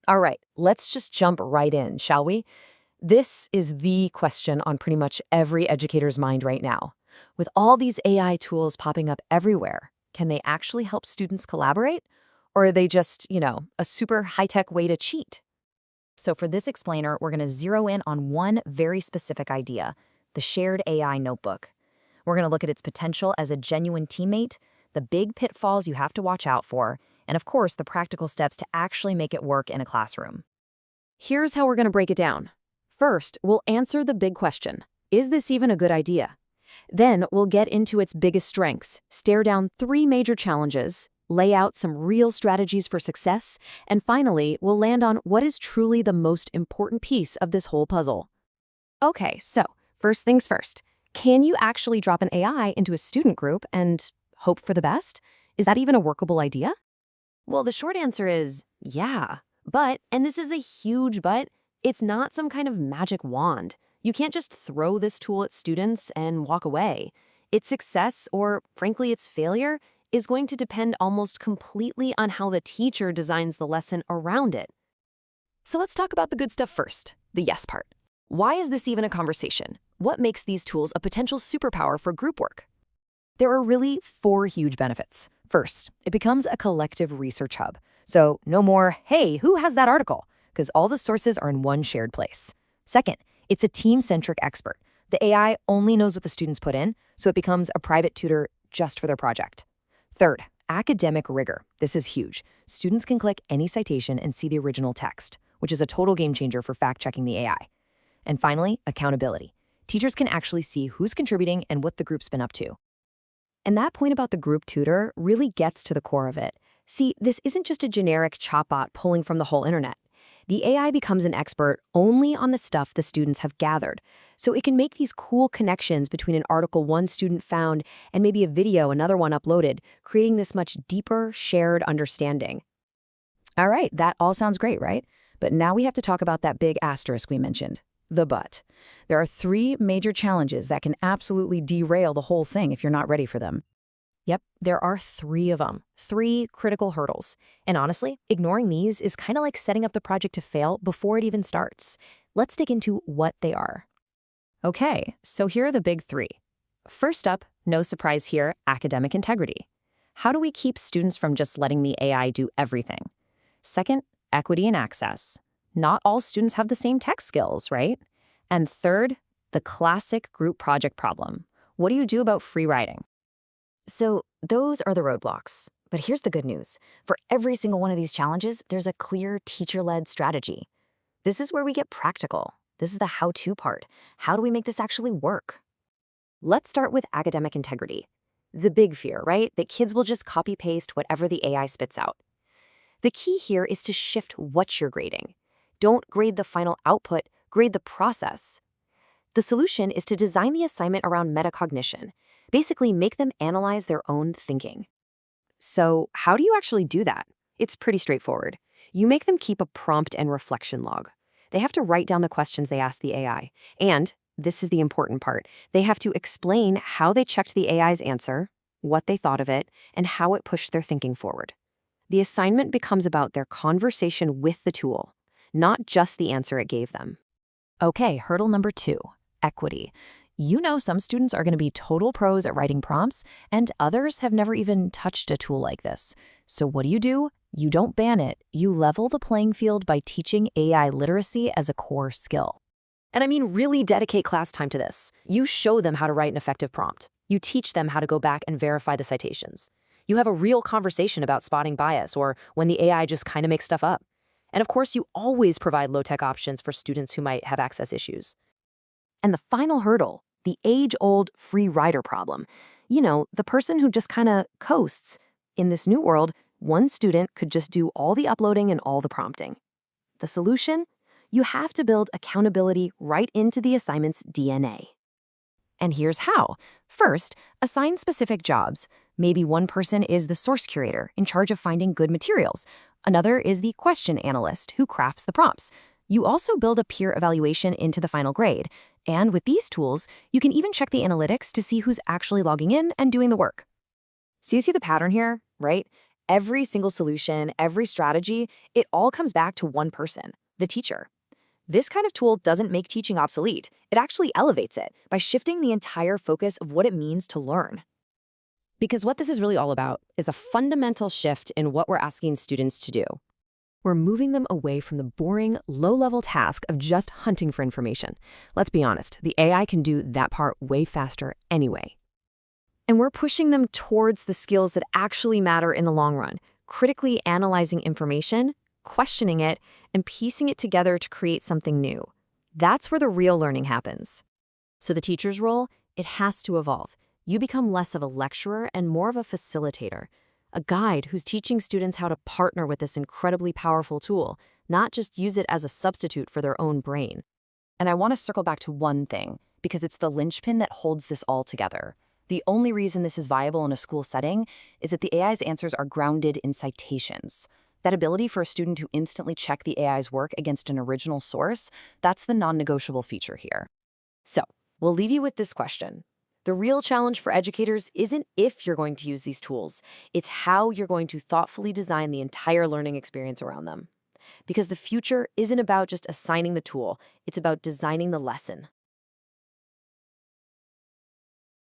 All right, let's just jump right in, shall we? This is the question on pretty much every educator's mind right now. With all these AI tools popping up everywhere, can they actually help students collaborate? Or are they just, a super high-tech way to cheat? So for this explainer, we're going to zero in on one very specific idea, the shared AI notebook. We're going to look at its potential as a genuine teammate, the big pitfalls you have to watch out for, and of course, the practical steps to actually make it work in a classroom. Here's how we're going to break it down. First, we'll answer the big question. Is this even a good idea? Then we'll get into its biggest strengths, stare down 3 major challenges, lay out some real strategies for success, and finally, we'll land on what is truly the most important piece of this whole puzzle. Okay, so first things first. Can you actually drop an AI into a student group and hope for the best? Is that even a workable idea? Well, the short answer is yeah. But, and this is a huge but, it's not some kind of magic wand. You can't just throw this tool at students and walk away. Its success, or frankly its failure, is going to depend almost completely on how the teacher designs the lesson around it. So let's talk about the good stuff first, the yes part. Why is this even a conversation? What makes these tools a potential superpower for group work? There are really 4 huge benefits. First, it becomes a collective research hub. So no more, hey, who has that article? Because all the sources are in one shared place. Second, it's a team-centric expert. The AI only knows what the students put in, so it becomes a private tutor just for their project. Third, academic rigor. This is huge. Students can click any citation and see the original text, which is a total game changer for fact-checking the AI. And finally, accountability. Teachers can actually see who's contributing and what the group's been up to. And that point about the group tutor really gets to the core of it. See, this isn't just a generic chatbot pulling from the whole internet. The AI becomes an expert only on the stuff the students have gathered, so it can make these cool connections between an article one student found and maybe a video another one uploaded, creating this much deeper, shared understanding. All right, that all sounds great, right? But now we have to talk about that big asterisk we mentioned, the but. There are 3 major challenges that can absolutely derail the whole thing if you're not ready for them. Yep, there are 3 of them, 3 critical hurdles. And honestly, ignoring these is kind of like setting up the project to fail before it even starts. Let's dig into what they are. Okay, so here are the big 3. First up, no surprise here, academic integrity. How do we keep students from just letting the AI do everything? Second, equity and access. Not all students have the same tech skills, right? And third, the classic group project problem. What do you do about free writing? So those are the roadblocks. But here's the good news. For every single one of these challenges, there's a clear teacher-led strategy. This is where we get practical. This is the how-to part. How do we make this actually work? Let's start with academic integrity. The big fear, right? That kids will just copy-paste whatever the AI spits out. The key here is to shift what you're grading. Don't grade the final output, grade the process. The solution is to design the assignment around metacognition. Basically, make them analyze their own thinking. So how do you actually do that? It's pretty straightforward. You make them keep a prompt and reflection log. They have to write down the questions they asked the AI. And, this is the important part, they have to explain how they checked the AI's answer, what they thought of it, and how it pushed their thinking forward. The assignment becomes about their conversation with the tool, not just the answer it gave them. Okay, hurdle number 2, equity. You know some students are going to be total pros at writing prompts, and others have never even touched a tool like this. So what do? You don't ban it. You level the playing field by teaching AI literacy as a core skill. And I mean really dedicate class time to this. You show them how to write an effective prompt. You teach them how to go back and verify the citations. You have a real conversation about spotting bias or when the AI just kind of makes stuff up. And of course, you always provide low-tech options for students who might have access issues. And the final hurdle, the age-old free rider problem. You know, the person who just kind of coasts. In this new world, one student could just do all the uploading and all the prompting. The solution? You have to build accountability right into the assignment's DNA. And here's how. First, assign specific jobs. Maybe one person is the source curator in charge of finding good materials. Another is the question analyst who crafts the prompts. You also build a peer evaluation into the final grade. And with these tools, you can even check the analytics to see who's actually logging in and doing the work. So you see the pattern here, right? Every single solution, every strategy, it all comes back to one person, the teacher. This kind of tool doesn't make teaching obsolete. It actually elevates it by shifting the entire focus of what it means to learn. Because what this is really all about is a fundamental shift in what we're asking students to do. We're moving them away from the boring, low-level task of just hunting for information. Let's be honest, the AI can do that part way faster anyway. And we're pushing them towards the skills that actually matter in the long run, critically analyzing information, questioning it, and piecing it together to create something new. That's where the real learning happens. So the teacher's role, it has to evolve. You become less of a lecturer and more of a facilitator, a guide who's teaching students how to partner with this incredibly powerful tool, not just use it as a substitute for their own brain. And I want to circle back to one thing, because it's the linchpin that holds this all together. The only reason this is viable in a school setting is that the AI's answers are grounded in citations. That ability for a student to instantly check the AI's work against an original source, that's the non-negotiable feature here. So, we'll leave you with this question. The real challenge for educators isn't if you're going to use these tools, it's how you're going to thoughtfully design the entire learning experience around them. Because the future isn't about just assigning the tool, it's about designing the lesson.